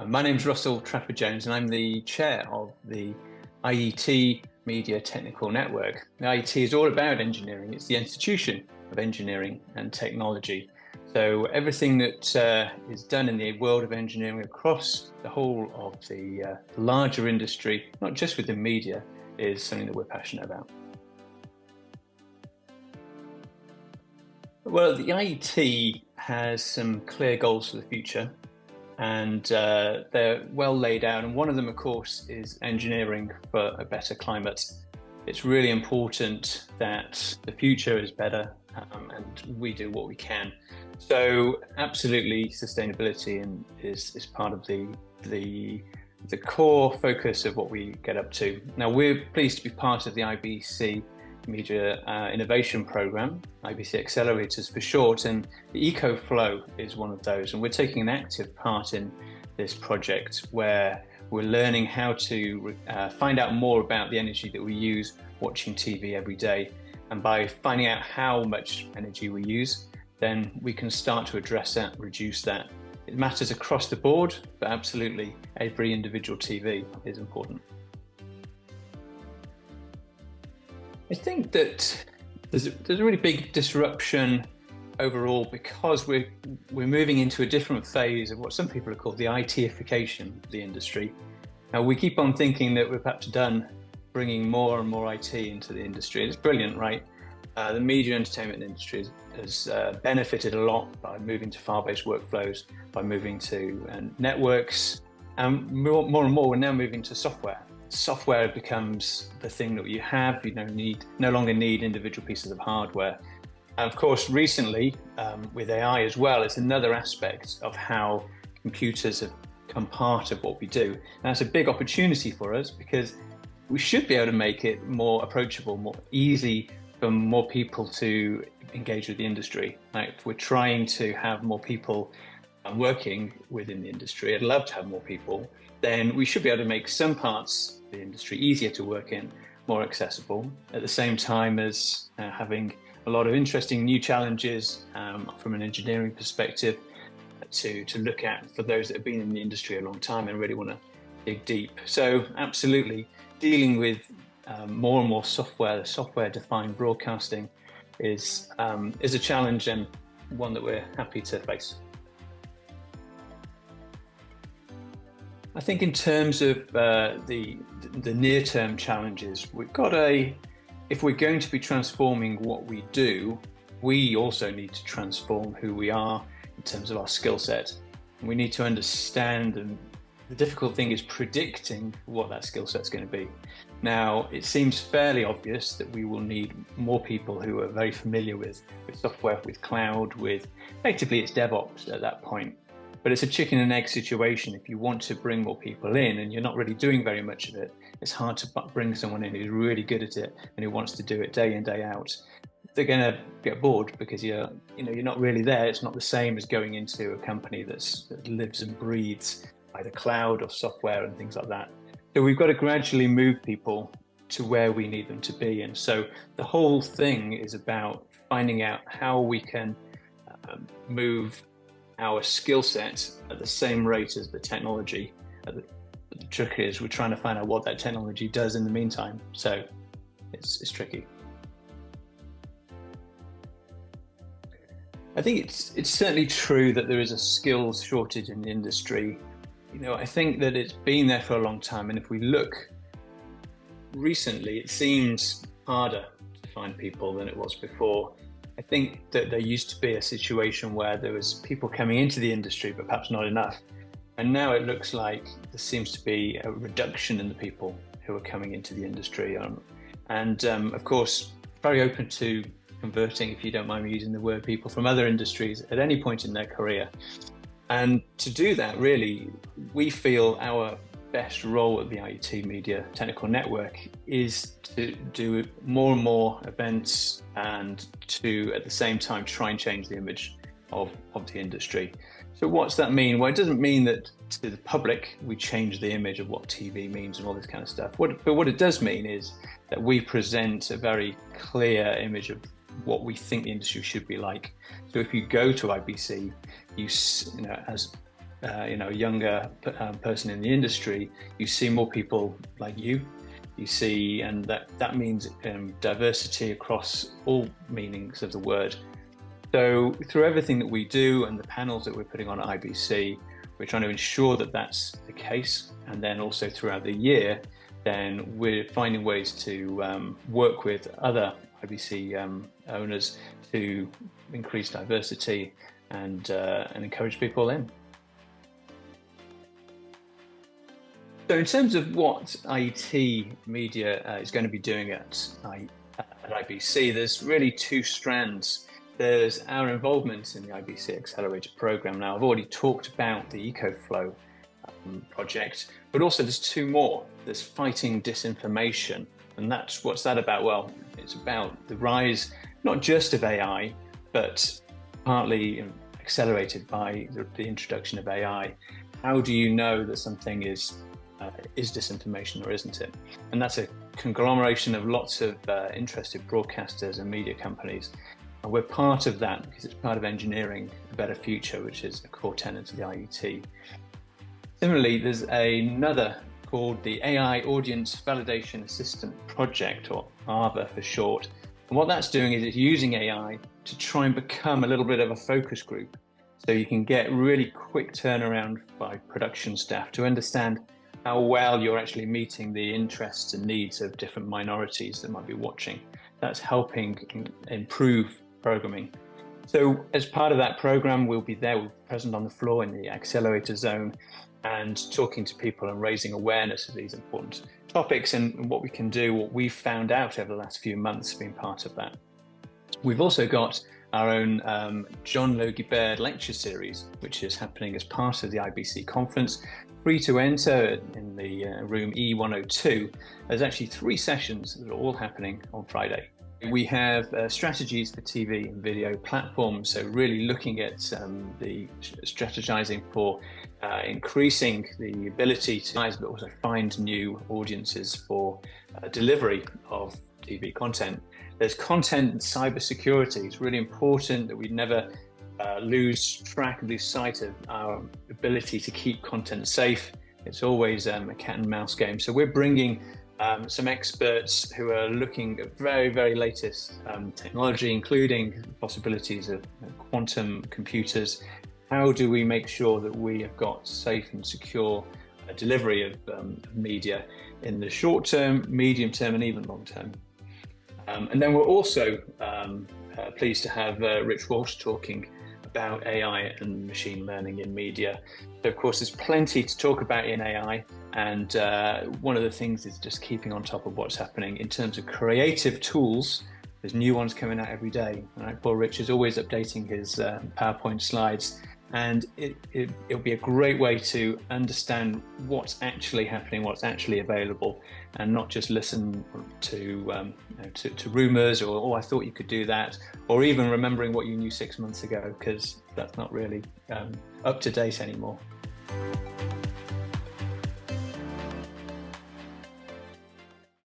My name's Russell Trafford-Jones, and I'm the chair of the IET Media Technical Network. The IET is all about engineering. It's the institution of engineering and technology. So everything that is done in the world of engineering across the whole of the larger industry, not just within media, is something that we're passionate about. Well, the IET has some clear goals for the future, and they're well laid out. And one of them, of course, is engineering for a better climate. It's really important that the future is better, and we do what we can. So absolutely, sustainability is part of the core focus of what we get up to. Now, we're pleased to be part of the IBC Media Innovation Program, IBC Accelerators for short, and the EcoFlow is one of those. And we're taking an active part in this project where we're learning how to find out more about the energy that we use watching TV every day. And by finding out how much energy we use, then we can start to address that, reduce that. It matters across the board, but absolutely every individual TV is important. I think that there's a really big disruption overall because we're moving into a different phase of what some people have called the IT-ification of the industry. Now, we keep on thinking that we're perhaps done bringing more and more IT into the industry. It's brilliant, right? The media entertainment industry has benefited a lot by moving to file-based workflows, by moving to networks, and more and more we're now moving to software. Software becomes the thing that you have. You no longer need individual pieces of hardware. And of course, recently, with AI as well, it's another aspect of how computers have become part of what we do. And that's a big opportunity for us because we should be able to make it more approachable, more easy for more people to engage with the industry. Like, if we're trying to have more people working within the industry, I'd love to have more people, then we should be able to make some parts of the industry easier to work in, more accessible, at the same time as having a lot of interesting new challenges from an engineering perspective to look at for those that have been in the industry a long time and really want to dig deep. So absolutely, dealing with more and more software-defined broadcasting is a challenge and one that we're happy to face. I think in terms of the near-term challenges, if we're going to be transforming what we do, we also need to transform who we are in terms of our skill set. We need to understand, and the difficult thing is predicting what that skill set is going to be. Now, it seems fairly obvious that we will need more people who are very familiar with software, with cloud, effectively it's DevOps at that point. But it's a chicken and egg situation. If you want to bring more people in and you're not really doing very much of it, it's hard to bring someone in who's really good at it and who wants to do it day in, day out. They're going to get bored because you're not really there. It's not the same as going into a company that lives and breathes either cloud or software and things like that. So we've got to gradually move people to where we need them to be. And so the whole thing is about finding out how we can move our skill set at the same rate as the technology. The trick is we're trying to find out what that technology does in the meantime. So it's tricky. I think it's certainly true that there is a skills shortage in the industry. I think that it's been there for a long time. And if we look recently, it seems harder to find people than it was before. I think that there used to be a situation where there was people coming into the industry, but perhaps not enough. And now it looks like there seems to be a reduction in the people who are coming into the industry. And of course, very open to converting, if you don't mind me using the word, people from other industries at any point in their career. And to do that, really, we feel our best role at the IET Media Technical Network is to do more and more events and to, at the same time, try and change the image of the industry. So what's that mean? Well, it doesn't mean that to the public we change the image of what TV means and all this kind of stuff. But what it does mean is that we present a very clear image of what we think the industry should be like. So if you go to IBC, as a younger person in the industry, you see more people like you. You see, and that means diversity across all meanings of the word. So through everything that we do and the panels that we're putting on at IBC, we're trying to ensure that that's the case. And then also throughout the year, then we're finding ways to work with other IBC owners to increase diversity and encourage people in. So in terms of what IET Media is going to be doing at IBC, there's really two strands. There's our involvement in the IBC Accelerator program. Now, I've already talked about the EcoFlow project, but also there's two more. There's fighting disinformation. And what's that about? Well, it's about the rise, not just of AI, but partly accelerated by the introduction of AI. How do you know that something is disinformation or isn't it? And that's a conglomeration of lots of interested broadcasters and media companies. And we're part of that because it's part of engineering a better future, which is a core tenet of the IET. Similarly, there's another called the AI Audience Validation Assistant Project, or AVA for short. And what that's doing is it's using AI to try and become a little bit of a focus group. So you can get really quick turnaround by production staff to understand how well you're actually meeting the interests and needs of different minorities that might be watching. That's helping improve programming. So as part of that program, we'll be there, we're present on the floor in the accelerator zone and talking to people and raising awareness of these important topics and what we can do, what we've found out over the last few months being part of that. We've also got our own John Logie Baird lecture series, which is happening as part of the IBC conference. Free to enter in the room E102. There's actually 3 sessions that are all happening on Friday. We have strategies for TV and video platforms, so really looking at the strategizing for increasing the ability to but also find new audiences for delivery of TV content. There's content and cybersecurity. It's really important that we never lose sight of our ability to keep content safe. It's always a cat and mouse game. So we're bringing some experts who are looking at very, very latest technology, including possibilities of quantum computers. How do we make sure that we have got safe and secure delivery of media in the short term, medium term, and even long term? And then we're also pleased to have Rich Walsh talking about AI and machine learning in media. So of course, there's plenty to talk about in AI, and one of the things is just keeping on top of what's happening in terms of creative tools. There's new ones coming out every day. Right? Poor Rich is always updating his PowerPoint slides, and it'll be a great way to understand what's actually happening, what's actually available, and not just listen to rumors or, oh, I thought you could do that, or even remembering what you knew 6 months ago, because that's not really up to date anymore.